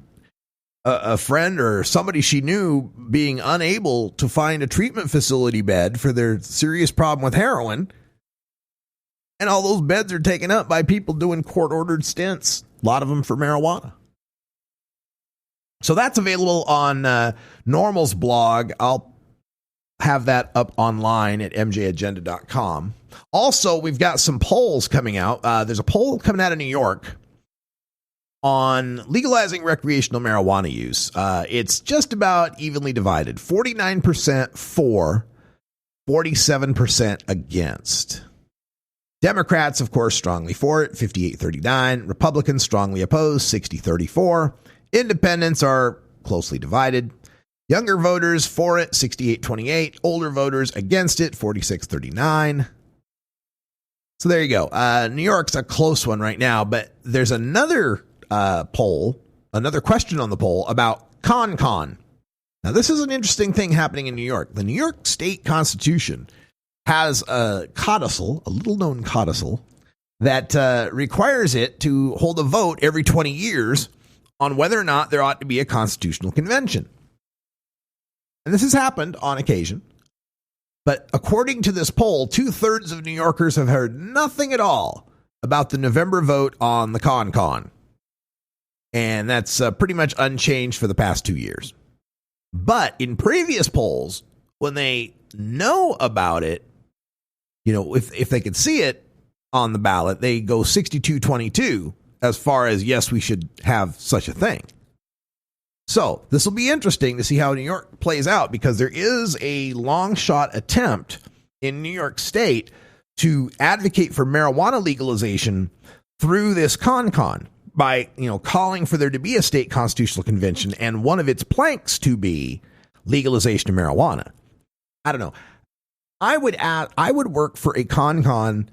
a friend or somebody she knew being unable to find a treatment facility bed for their serious problem with heroin. And all those beds are taken up by people doing court-ordered stints, a lot of them for marijuana. So that's available on Normal's blog. I'll have that up online at mjagenda.com. Also, we've got some polls coming out. There's a poll coming out of New York on legalizing recreational marijuana use. It's just about evenly divided. 49% for, 47% against. Democrats, of course, strongly for it, 58-39. Republicans strongly opposed, 60-34. Independents are closely divided. Younger voters for it, 68-28. Older voters against it, 46-39. So there you go. New York's a close one right now, but there's another poll another question on the poll about con. Now, this is an interesting thing happening in New York. The New York State Constitution has a codicil, a little-known codicil, that requires it to hold a vote every 20 years on whether or not there ought to be a constitutional convention. And this has happened on occasion. But according to this poll, 2/3 of New Yorkers have heard nothing at all about the November vote on the con. And that's pretty much unchanged for the past 2 years. But in previous polls, when they know about it, if they could see it on the ballot, they go 62-22 as far as, yes, we should have such a thing. So this will be interesting to see how New York plays out, because there is a long shot attempt in New York State to advocate for marijuana legalization through this con by, calling for there to be a state constitutional convention, and one of its planks to be legalization of marijuana. I don't know. I would work for a con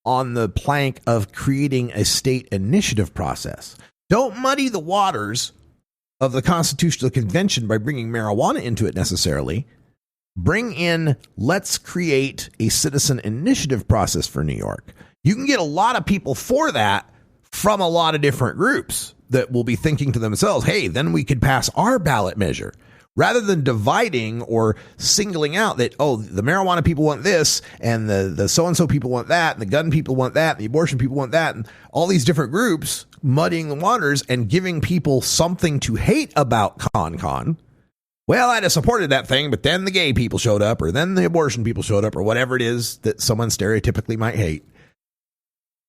on the plank of creating a state initiative process. Don't muddy the waters of the Constitutional Convention by bringing marijuana into it necessarily. Bring in, let's create a citizen initiative process for New York. You can get a lot of people for that from a lot of different groups that will be thinking to themselves, hey, then we could pass our ballot measure. Rather than dividing or singling out that, oh, the marijuana people want this, and the so-and-so people want that, and the gun people want that, and the abortion people want that, and all these different groups muddying the waters and giving people something to hate about con. Well, I'd have supported that thing, but then the gay people showed up, or then the abortion people showed up, or whatever it is that someone stereotypically might hate.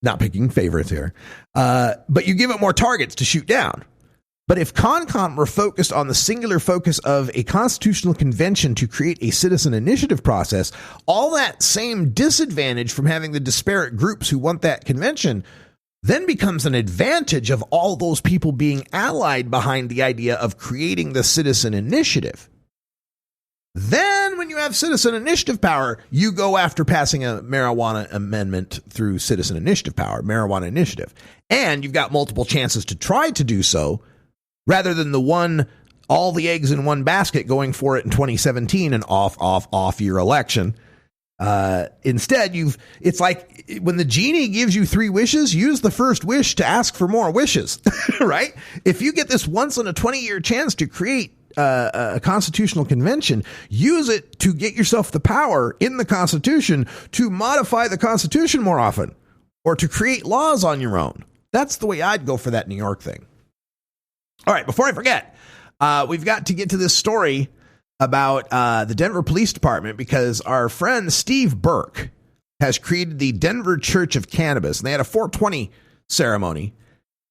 Not picking favorites here. But you give it more targets to shoot down. But if con were focused on the singular focus of a constitutional convention to create a citizen initiative process, all that same disadvantage from having the disparate groups who want that convention then becomes an advantage of all those people being allied behind the idea of creating the citizen initiative. Then when you have citizen initiative power, you go after passing a marijuana amendment through citizen initiative power, marijuana initiative. And you've got multiple chances to try to do so, rather than all the eggs in one basket going for it in 2017 and off your election. Instead, it's like when the genie gives you 3 wishes, use the first wish to ask for more wishes, right? If you get this once in a 20-year chance to create a constitutional convention, use it to get yourself the power in the Constitution to modify the Constitution more often, or to create laws on your own. That's the way I'd go for that New York thing. All right, before I forget, we've got to get to this story about the Denver Police Department, because our friend Steve Burke has created the Denver Church of Cannabis, and they had a 420 ceremony,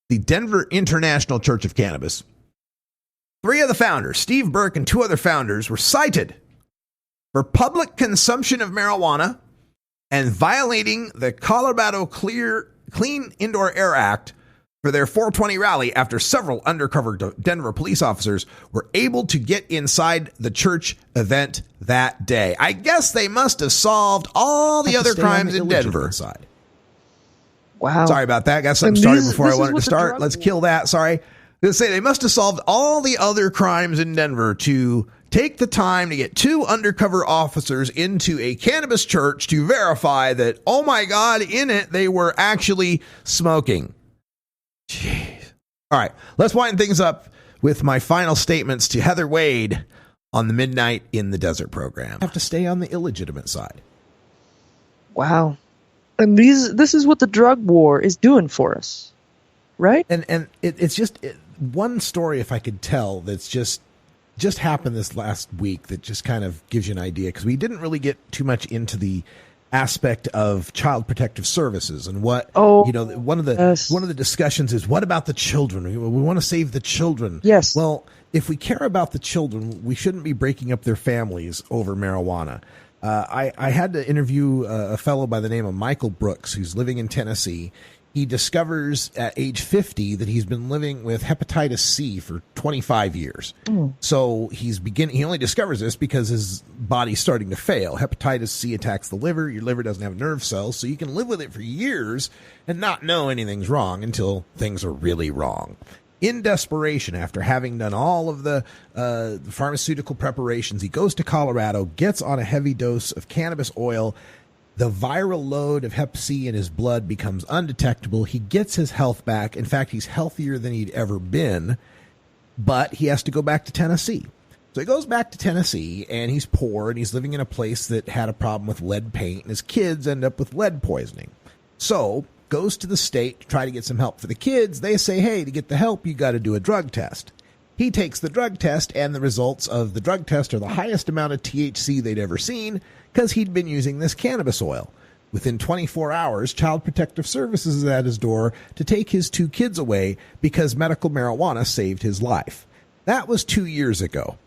the Denver International Church of Cannabis. 3 of the founders, Steve Burke and 2 other founders, were cited for public consumption of marijuana and violating the Colorado Clean Indoor Air Act for their 420 rally after several undercover Denver police officers were able to get inside the church event that day. I guess they must have solved all the other crimes in Denver. Wow. Sorry about that. Got something started before I wanted to start. Let's kill that. Sorry. Let's say they must have solved all the other crimes in Denver to take the time to get 2 undercover officers into a cannabis church to verify that, oh my God, in it, they were actually smoking. Jeez. All right, let's wind things up with my final statements to Heather Wade on the Midnight in the Desert program. I have to stay on the illegitimate side. Wow. And this is what the drug war is doing for us, right? And it's just one story, if I could tell, that's just happened this last week that just kind of gives you an idea, because we didn't really get too much into the aspect of child protective services and what one of the discussions is, what about the children? We want to save the children. Yes. Well, if we care about the children, we shouldn't be breaking up their families over marijuana. I had to interview a fellow by the name of Michael Brooks, who's living in Tennessee. He discovers at age 50 that he's been living with hepatitis C for 25 years. So he only discovers this because his body's starting to fail. Hepatitis C attacks the liver. Your liver doesn't have nerve cells, so you can live with it for years and not know anything's wrong until things are really wrong. In desperation, after having done all of the pharmaceutical preparations, he goes to Colorado, gets on a heavy dose of cannabis oil. The viral load of Hep C in his blood becomes undetectable. He gets his health back. In fact, he's healthier than he'd ever been, but he has to go back to Tennessee. So he goes back to Tennessee, and he's poor, and he's living in a place that had a problem with lead paint, and his kids end up with lead poisoning. So goes to the state to try to get some help for the kids. They say, hey, to get the help, you got to do a drug test. He takes the drug test, and the results of the drug test are the highest amount of THC they'd ever seen because he'd been using this cannabis oil. Within 24 hours, Child Protective Services is at his door to take his 2 kids away because medical marijuana saved his life. That was 2 years ago.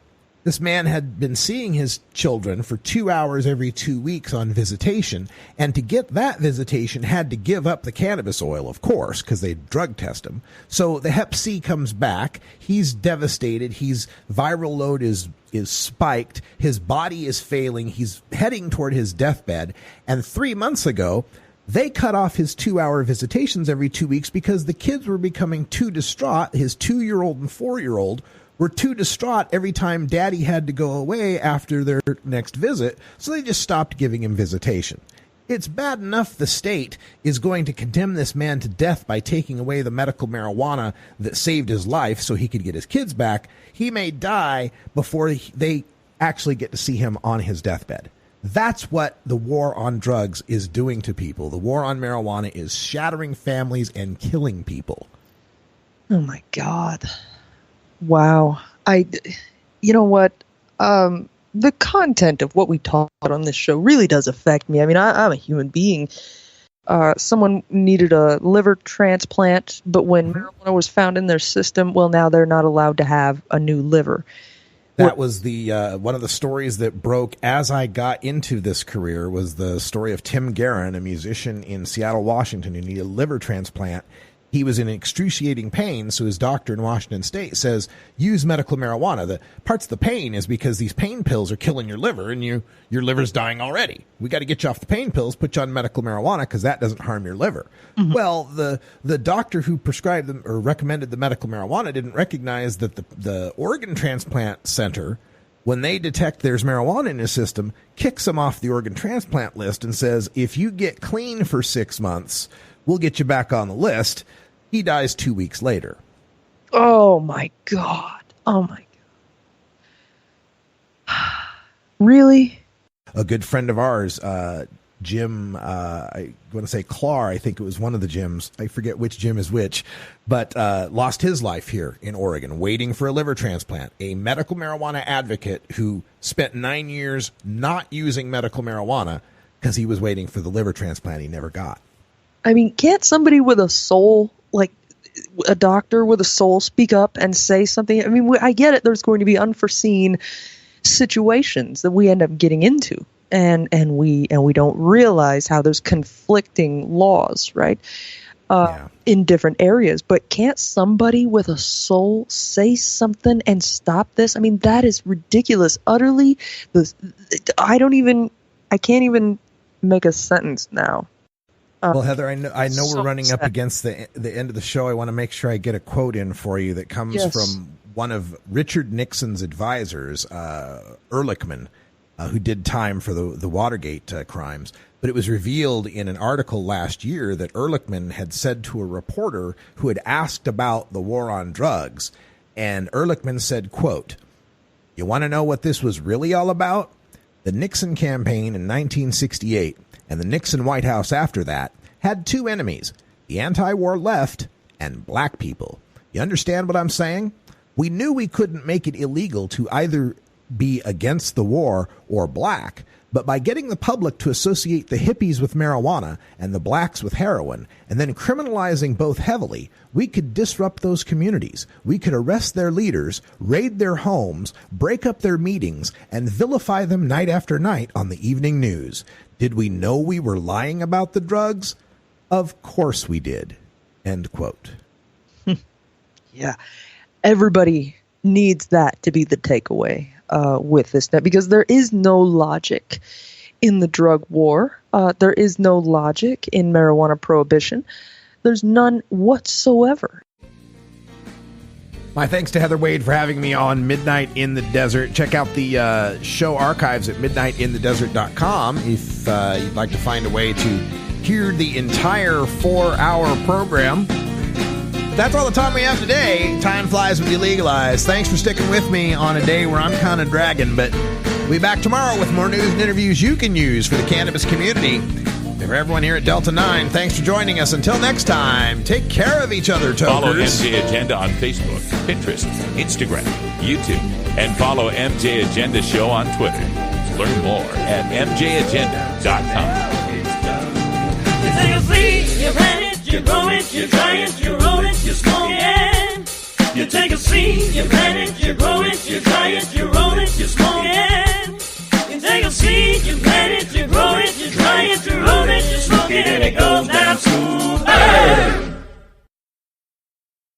This man had been seeing his children for 2 hours every 2 weeks on visitation, and to get that visitation had to give up the cannabis oil, of course, because they drug test him. So the Hep C comes back. He's devastated. His viral load is spiked. His body is failing. He's heading toward his deathbed. And 3 months ago, they cut off his 2-hour visitations every 2 weeks because the kids were becoming too distraught. His 2-year-old and 4-year-old were too distraught every time Daddy had to go away after their next visit, so they just stopped giving him visitation. It's bad enough the state is going to condemn this man to death by taking away the medical marijuana that saved his life so he could get his kids back. He may die before they actually get to see him on his deathbed. That's what the war on drugs is doing to people. The war on marijuana is shattering families and killing people. Oh, my God. Wow. You know what? The content of what we talk about on this show really does affect me. I mean, I'm a human being. Someone needed a liver transplant, but when marijuana was found in their system, well, now they're not allowed to have a new liver. That was the one of the stories that broke as I got into this career was the story of Tim Guerin, a musician in Seattle, Washington, who needed a liver transplant. He was in excruciating pain, so his doctor in Washington State says, use medical marijuana. The parts of the pain is because these pain pills are killing your liver, and your liver's dying already. We got to get you off the pain pills, put you on medical marijuana, because that doesn't harm your liver. Mm-hmm. Well, the doctor who prescribed them or recommended the medical marijuana didn't recognize that the organ transplant center, when they detect there's marijuana in his system, kicks him off the organ transplant list and says, if you get clean for 6 months, we'll get you back on the list. He dies 2 weeks later. Oh, my God. Oh, my God. Really? A good friend of ours, Jim, I want to say Clar, I think it was one of the Jims. I forget which Jim is which, but lost his life here in Oregon, waiting for a liver transplant. A medical marijuana advocate who spent 9 years not using medical marijuana because he was waiting for the liver transplant he never got. I mean, can't somebody with a soul, like a doctor with a soul, speak up and say something? I mean, I get it. There's going to be unforeseen situations that we end up getting into, and we don't realize how there's conflicting laws, right? In different areas. But can't somebody with a soul say something and stop this? I mean, that is ridiculous. Utterly. I can't even make a sentence now. Well, Heather, I know we're running up against the end of the show. I want to make sure I get a quote in for you that comes from one of Richard Nixon's advisors, Ehrlichman, who did time for the Watergate crimes. But it was revealed in an article last year that Ehrlichman had said to a reporter who had asked about the war on drugs, and Ehrlichman said, quote, "You want to know what this was really all about? The Nixon campaign in 1968 and the Nixon White House after that had two enemies, the anti-war left and black people. You understand what I'm saying? We knew we couldn't make it illegal to either be against the war or black, but by getting the public to associate the hippies with marijuana and the blacks with heroin, and then criminalizing both heavily, we could disrupt those communities. We could arrest their leaders, raid their homes, break up their meetings, and vilify them night after night on the evening news. Did we know we were lying about the drugs? Of course we did." End quote. Yeah. Everybody needs that to be the takeaway with this, because there is no logic in the drug war. There is no logic in marijuana prohibition. There's none whatsoever. My thanks to Heather Wade for having me on Midnight in the Desert. Check out the show archives at midnightinthedesert.com if you'd like to find a way to hear the entire 4-hour program. That's all the time we have today. Time flies when you legalize. Thanks for sticking with me on a day where I'm kind of dragging, but we'll be back tomorrow with more news and interviews you can use for the cannabis community. And for everyone here at Delta 9, thanks for joining us. Until next time, take care of each other, Tokers. Follow MJ Agenda on Facebook, Pinterest, Instagram, YouTube, and follow MJ Agenda Show on Twitter. Learn more at mjagenda.com. You take a seed, you plant it, you grow it, you dry it, you roll it, you smoke it. You take a seed, you plant it, you grow it, you dry it, you roll it,